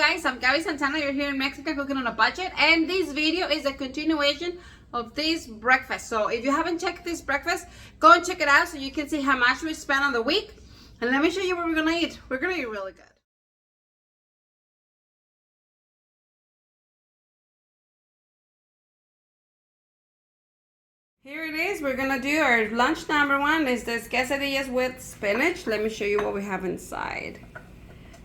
guys, I'm Gabby Santana. You're here in Mexican Cooking on a Budget, and this video is a continuation of this breakfast. So if you haven't checked this breakfast, go and check it out so you can see how much we spent on the week. And let me show you what we're gonna eat. We're gonna eat really good. Here it is. We're gonna do our lunch number one. Is this quesadillas with spinach. Let me show you what we have inside.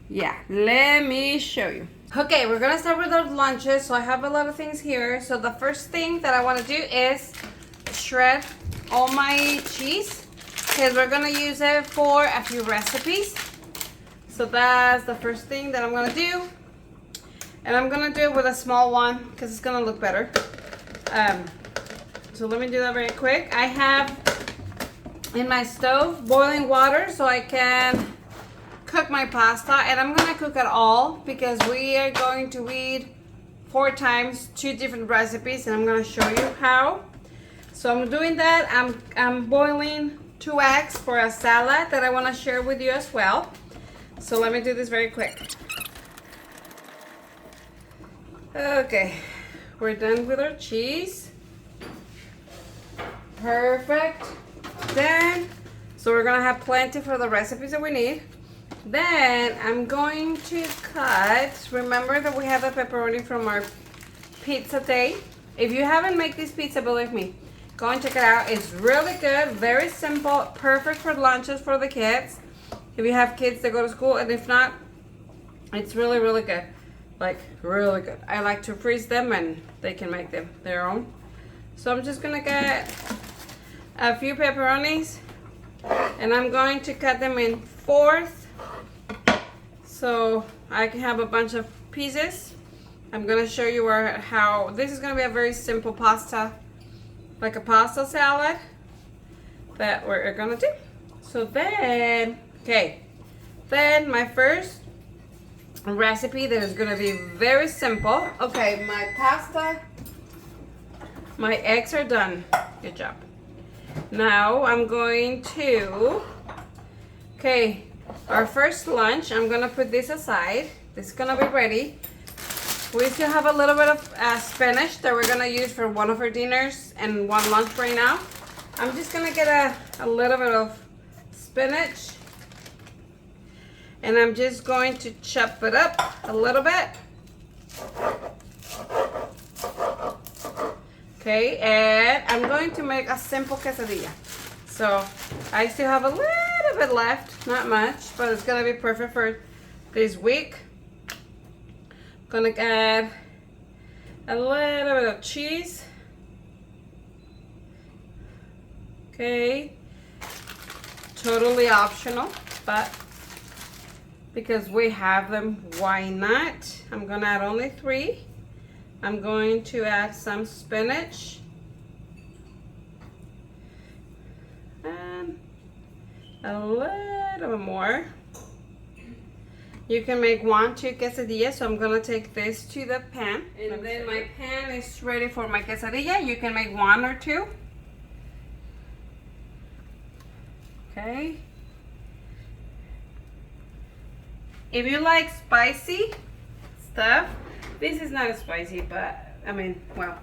Yeah, let me show you. Okay, we're gonna start with our lunches. So I have a lot of things here. So the first thing that I want to do is shred all my cheese because we're gonna use it for a few recipes. So that's the first thing that I'm gonna do, and I'm gonna do it with a small one because it's gonna look better. So let me do that very quick. I have in my stove boiling water so I can cook my pasta, and I'm gonna cook it all because we are going to eat 4 times 2 different recipes, and I'm gonna show you how. So I'm doing that. I'm boiling 2 eggs for a salad that I want to share with you as well. So let me do this very quick. Okay, we're done with our cheese. Perfect. Then, so we're gonna have plenty for the recipes that we need. Then I'm going to cut, remember that we have the pepperoni from our pizza day. If you haven't made this pizza, believe me, go and check it out. It's really good, very simple, perfect for lunches for the kids. If you have kids that go to school, and if not, it's really, really good. Like, really good. I like to freeze them and they can make them their own. So I'm just gonna get a few pepperonis and I'm going to cut them in 4ths. So I can have a bunch of pieces. I'm gonna show you how this is gonna be a very simple pasta, like a pasta salad that we're gonna do. So then, then my first recipe that is gonna be very simple. Okay, my pasta, my eggs are done. Good job. Now I'm going to, our first lunch, I'm gonna put this aside. This is gonna be ready. We still have a little bit of spinach that we're gonna use for one of our dinners and one lunch right now. I'm just gonna get a little bit of spinach and I'm just going to chop it up a little bit. Okay, and I'm going to make a simple quesadilla. So I still have a little bit left, not much, but it's gonna be perfect for this week. Gonna add a little bit of cheese. Okay, totally optional, but because we have them, why not? I'm gonna add only 3. I'm going to add some spinach and a little bit more. You can make 1, 2 quesadillas, so I'm gonna take this to the pan. And then my pan is ready for my quesadilla. You can make 1 or 2. Okay. If you like spicy stuff, this is not spicy, but I mean, well.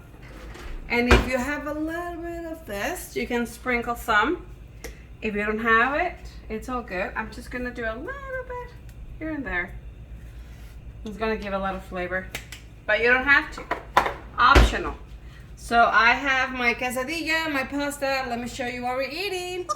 And if you have a little bit of this, you can sprinkle some. If you don't have it, it's all good. I'm just gonna do a little bit here and there. It's gonna give a lot of flavor, but you don't have to. Optional. So I have my quesadilla, my pasta. Let me show you what we're eating.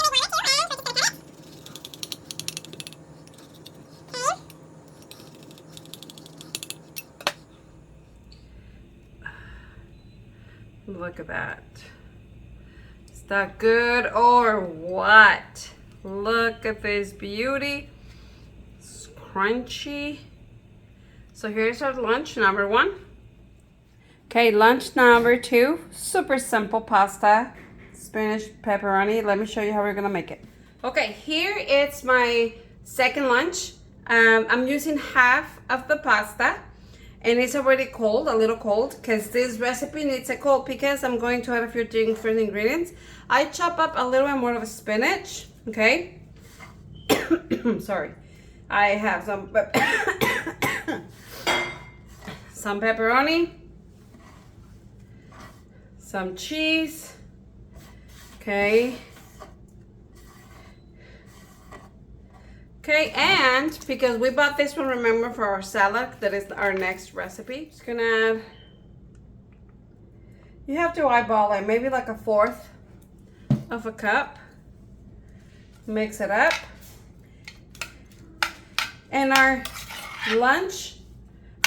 Look at that. Is that good or what? Look at this beauty. It's crunchy. So here's our lunch number 1. Okay, lunch number 2. Super simple pasta, spinach, pepperoni. Let me show you how we're gonna make it. Okay, here it's my second lunch. I'm using half of the pasta. And it's already cold, a little cold, because this recipe needs a cold because I'm going to add a few different ingredients. I chop up a little bit more of spinach, okay? Sorry. I have some some pepperoni, some cheese, okay. Okay, and because we bought this one, remember, for our salad, that is our next recipe. Just gonna add, you have to eyeball it, maybe like 1/4 of a cup. Mix it up. And our lunch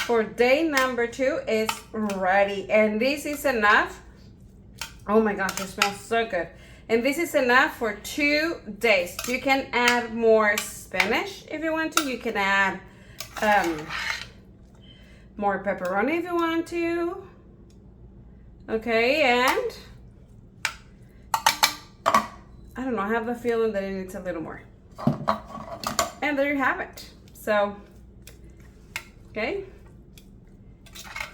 for day number 2 is ready. And this is enough. Oh my gosh, it smells so good. And this is enough for 2 days. You can add more spinach if you want to. You can add more pepperoni if you want to. Okay, and I don't know, I have the feeling that it needs a little more. And there you have it. So, okay.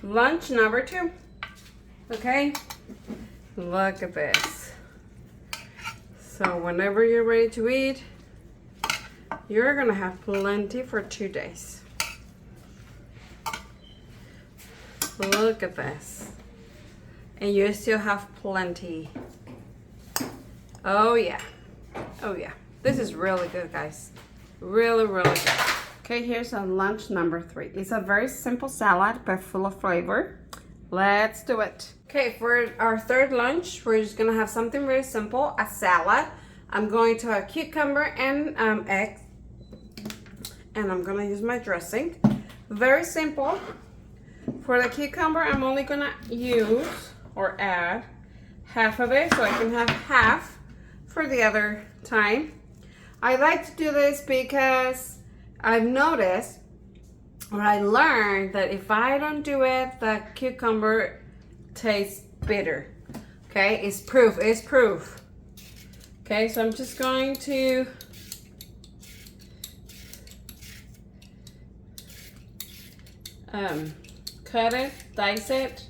Lunch number 2. Okay. Look at this. So whenever you're ready to eat, you're gonna have plenty for 2 days. Look at this. And you still have plenty. Oh yeah. Oh yeah. This is really good, guys. Really, really good. Okay, here's our lunch number 3. It's a very simple salad, but full of flavor. Let's do it. Okay, for our third lunch, we're just gonna have something very simple, a salad. I'm going to have cucumber and eggs, and I'm gonna use my dressing. Very simple. For the cucumber, I'm only gonna use or add half of it, so I can have half for the other time. I like to do this because I've noticed, or I learned, that if I don't do it, the cucumber tastes bitter. Okay, it's proof. Okay, so I'm just going to cut it, dice it,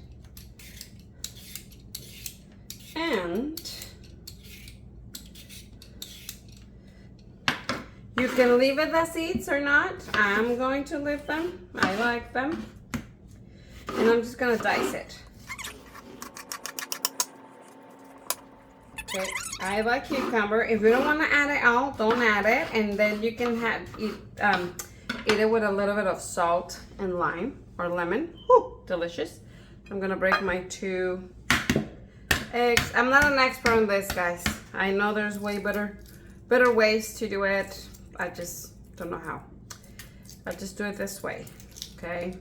and you can leave it the seeds or not. I'm going to leave them. I like them. And I'm just gonna dice it. Okay, I like cucumber. If you don't want to add it all, don't add it. And then you can eat it with a little bit of salt and lime or lemon. Whew, delicious. I'm gonna break my 2 eggs. I'm not an expert on this, guys. I know there's way better ways to do it. I just don't know how. I'll just do it this way, okay?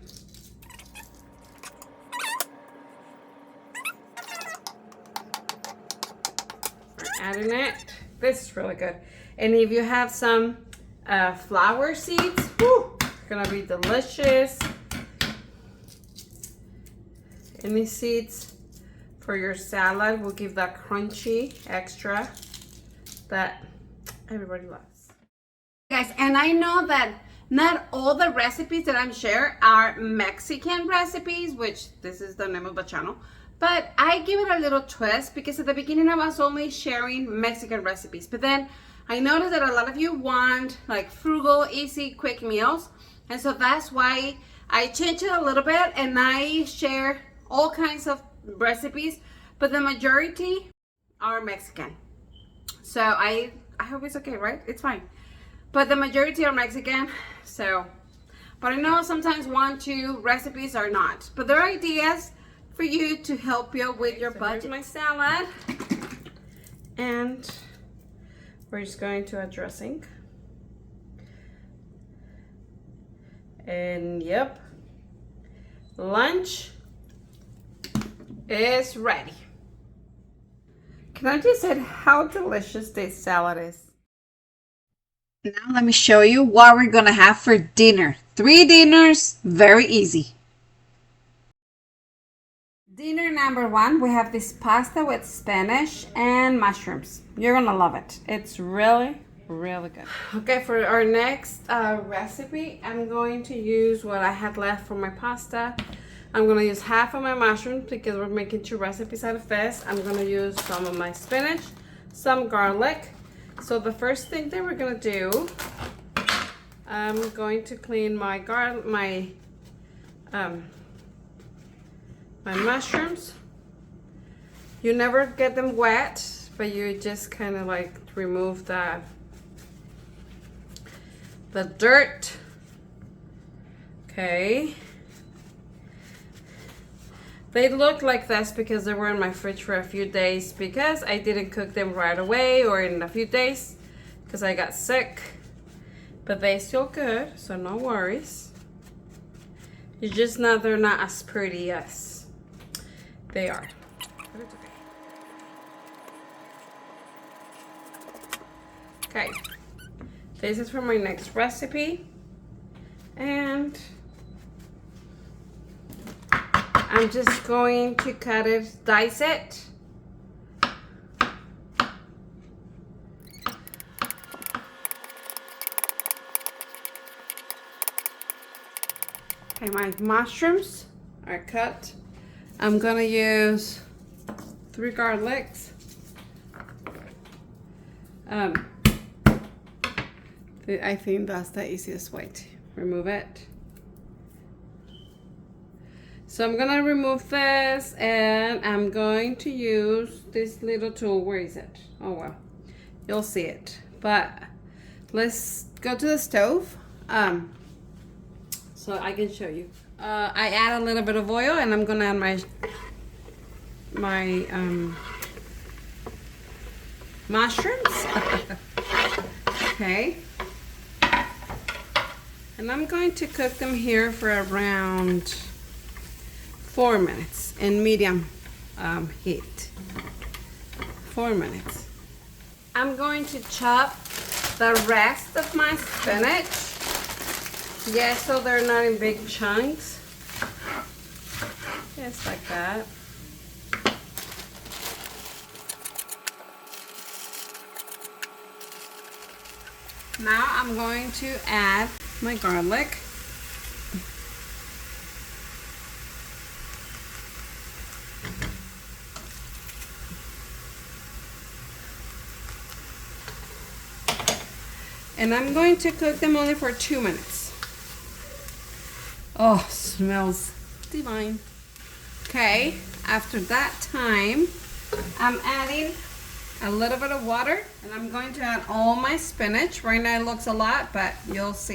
We're adding it. This is really good. And if you have some flower seeds, whew, it's gonna be delicious. Any seeds for your salad will give that crunchy extra that everybody loves. Guys, and I know that not all the recipes that I'm sharing are Mexican recipes, which this is the name of the channel, but I give it a little twist because at the beginning I was only sharing Mexican recipes, but then I noticed that a lot of you want like frugal, easy, quick meals, and so that's why I changed it a little bit and I share all kinds of recipes, but the majority are Mexican. So I hope it's okay, right? It's fine. But the majority are Mexican, so, but I know sometimes 1, 2 recipes are not. But they're ideas for you to help you with your budget. Here's my salad. And we're just going to add dressing. And yep, lunch is ready. Can I just say how delicious this salad is? Now let me show you what we're gonna have for dinner. 3 dinners, very easy. Dinner number 1, we have this pasta with spinach and mushrooms. You're gonna love it. It's really, really good. Okay, for our next recipe, I'm going to use what I had left from my pasta. I'm gonna use half of my mushrooms because we're making 2 recipes out of this. I'm gonna use some of my spinach, some garlic. So the first thing that we're gonna do, I'm going to clean my my mushrooms. You never get them wet, but you just kind of like remove the dirt. Okay. They look like this because they were in my fridge for a few days because I didn't cook them right away or in a few days because I got sick. But they still good, so no worries. It's just not, they're not as pretty as they are. But it's okay. Okay. This is for my next recipe. And I'm just going to cut it, dice it. Okay, my mushrooms are cut. I'm gonna use 3 garlics. I think that's the easiest way to remove it. So I'm gonna remove this and I'm going to use this little tool. Where is it? Oh well, you'll see it. But let's go to the stove so I can show you. I add a little bit of oil and I'm gonna add my mushrooms. Okay. And I'm going to cook them here for around 4 minutes in medium heat. 4 minutes. I'm going to chop the rest of my spinach. Yes, so they're not in big chunks. Just like that. Now I'm going to add my garlic. And I'm going to cook them only for 2 minutes. Oh, smells divine. Okay, after that time, I'm adding a little bit of water and I'm going to add all my spinach. Right now it looks a lot, but you'll see.